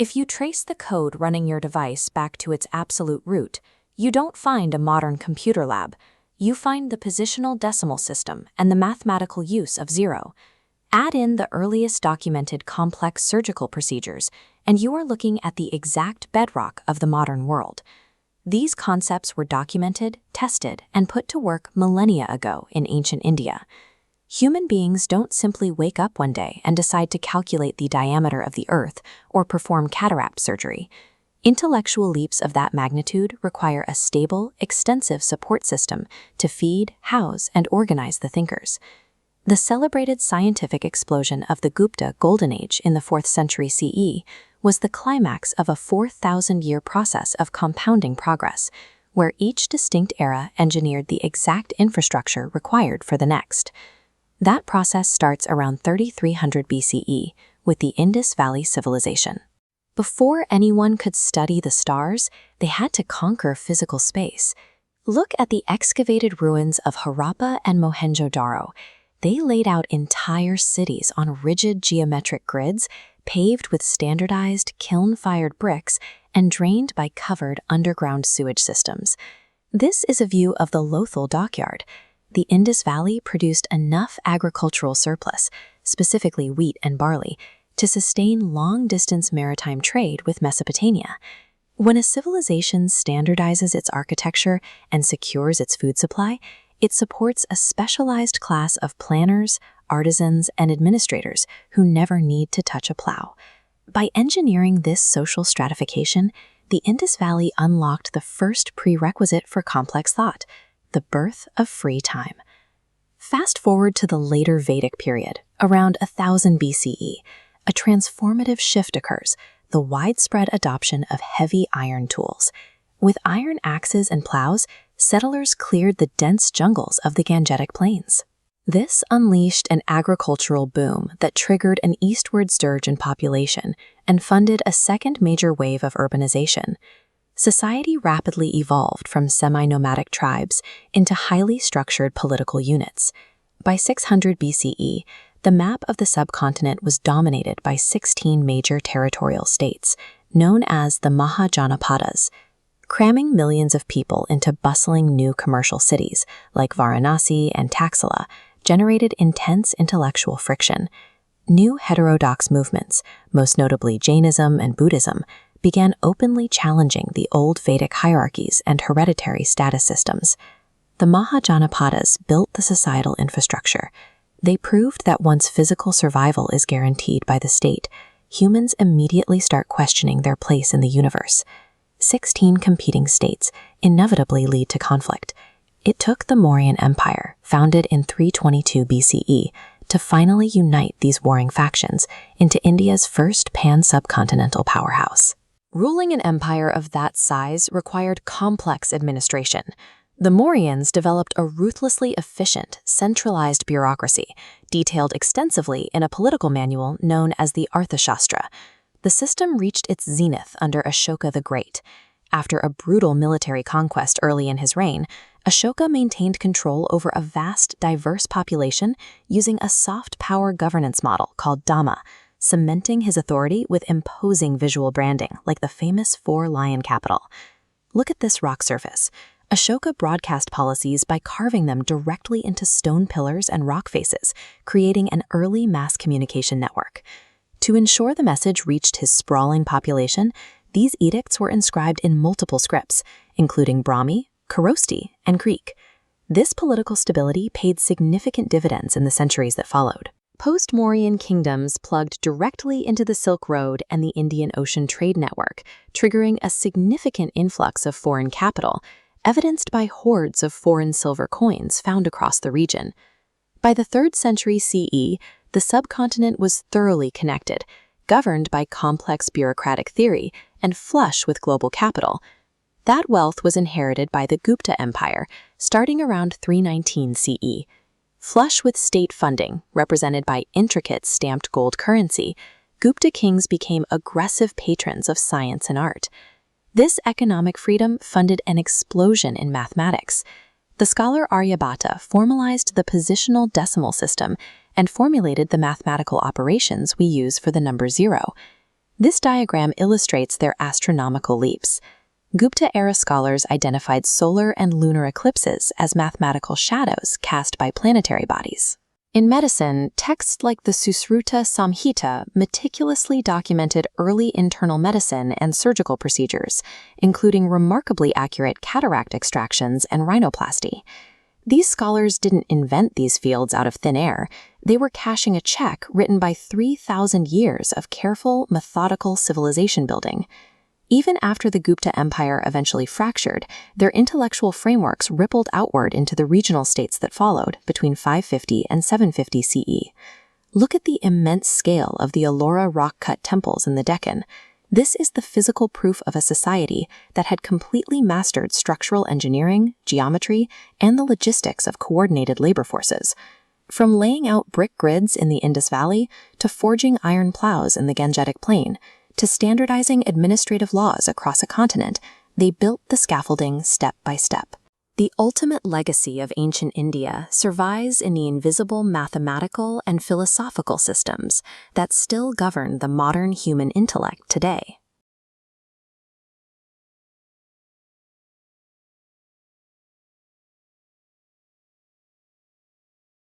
If you trace the code running your device back to its absolute root, you don't find a modern computer lab. You find the positional decimal system and the mathematical use of zero. Add in the earliest documented complex surgical procedures, and you are looking at the exact bedrock of the modern world. These concepts were documented, tested, and put to work millennia ago in ancient India. Human beings don't simply wake up one day and decide to calculate the diameter of the Earth or perform cataract surgery. Intellectual leaps of that magnitude require a stable, extensive support system to feed, house, and organize the thinkers. The celebrated scientific explosion of the Gupta Golden Age in the 4th century CE was the climax of a 4,000-year process of compounding progress, where each distinct era engineered the exact infrastructure required for the next. That process starts around 3300 BCE with the Indus Valley Civilization. Before anyone could study the stars, they had to conquer physical space. Look at the excavated ruins of Harappa and Mohenjo-daro. They laid out entire cities on rigid geometric grids, paved with standardized kiln-fired bricks and drained by covered underground sewage systems. This is a view of the Lothal dockyard. The Indus Valley produced enough agricultural surplus, specifically wheat and barley, to sustain long-distance maritime trade with Mesopotamia. When a civilization standardizes its architecture and secures its food supply, it supports a specialized class of planners, artisans, and administrators who never need to touch a plow. By engineering this social stratification, the Indus Valley unlocked the first prerequisite for complex thought: the birth of free time. Fast forward to the later Vedic period, around 1000 BCE, a transformative shift occurs, the widespread adoption of heavy iron tools. With iron axes and plows, settlers cleared the dense jungles of the Gangetic Plains. This unleashed an agricultural boom that triggered an eastward surge in population and funded a second major wave of urbanization. Society rapidly evolved from semi-nomadic tribes into highly structured political units. By 600 BCE, the map of the subcontinent was dominated by 16 major territorial states, known as the Mahajanapadas. Cramming millions of people into bustling new commercial cities like Varanasi and Taxila generated intense intellectual friction. New heterodox movements, most notably Jainism and Buddhism, began openly challenging the old Vedic hierarchies and hereditary status systems. The Mahajanapadas built the societal infrastructure. They proved that once physical survival is guaranteed by the state, humans immediately start questioning their place in the universe. 16 competing states inevitably lead to conflict. It took the Mauryan Empire, founded in 322 BCE, to finally unite these warring factions into India's first pan-subcontinental powerhouse. Ruling an empire of that size required complex administration. The Mauryans developed a ruthlessly efficient, centralized bureaucracy, detailed extensively in a political manual known as the Arthashastra. The system reached its zenith under Ashoka the Great. After a brutal military conquest early in his reign, Ashoka maintained control over a vast, diverse population using a soft power governance model called Dhamma, cementing his authority with imposing visual branding like the famous four-lion capital. Look at this rock surface. Ashoka broadcast policies by carving them directly into stone pillars and rock faces, creating an early mass communication network. To ensure the message reached his sprawling population, these edicts were inscribed in multiple scripts, including Brahmi, Kharoshthi, and Greek. This political stability paid significant dividends in the centuries that followed. Post-Mauryan kingdoms plugged directly into the Silk Road and the Indian Ocean trade network, triggering a significant influx of foreign capital, evidenced by hordes of foreign silver coins found across the region. By the 3rd century CE, the subcontinent was thoroughly connected, governed by complex bureaucratic theory, and flush with global capital. That wealth was inherited by the Gupta Empire, starting around 319 CE. Flush with state funding, represented by intricate stamped gold currency, Gupta kings became aggressive patrons of science and art. This economic freedom funded an explosion in mathematics. The scholar Aryabhata formalized the positional decimal system and formulated the mathematical operations we use for the number 0. This diagram illustrates their astronomical leaps. Gupta-era scholars identified solar and lunar eclipses as mathematical shadows cast by planetary bodies. In medicine, texts like the Susruta Samhita meticulously documented early internal medicine and surgical procedures, including remarkably accurate cataract extractions and rhinoplasty. These scholars didn't invent these fields out of thin air. They were cashing a check written by 3,000 years of careful, methodical civilization building. Even after the Gupta Empire eventually fractured, their intellectual frameworks rippled outward into the regional states that followed between 550 and 750 CE. Look at the immense scale of the Ellora rock-cut temples in the Deccan. This is the physical proof of a society that had completely mastered structural engineering, geometry, and the logistics of coordinated labor forces. From laying out brick grids in the Indus Valley to forging iron plows in the Gangetic Plain, to standardizing administrative laws across a continent, they built the scaffolding step by step. The ultimate legacy of ancient India survives in the invisible mathematical and philosophical systems that still govern the modern human intellect today.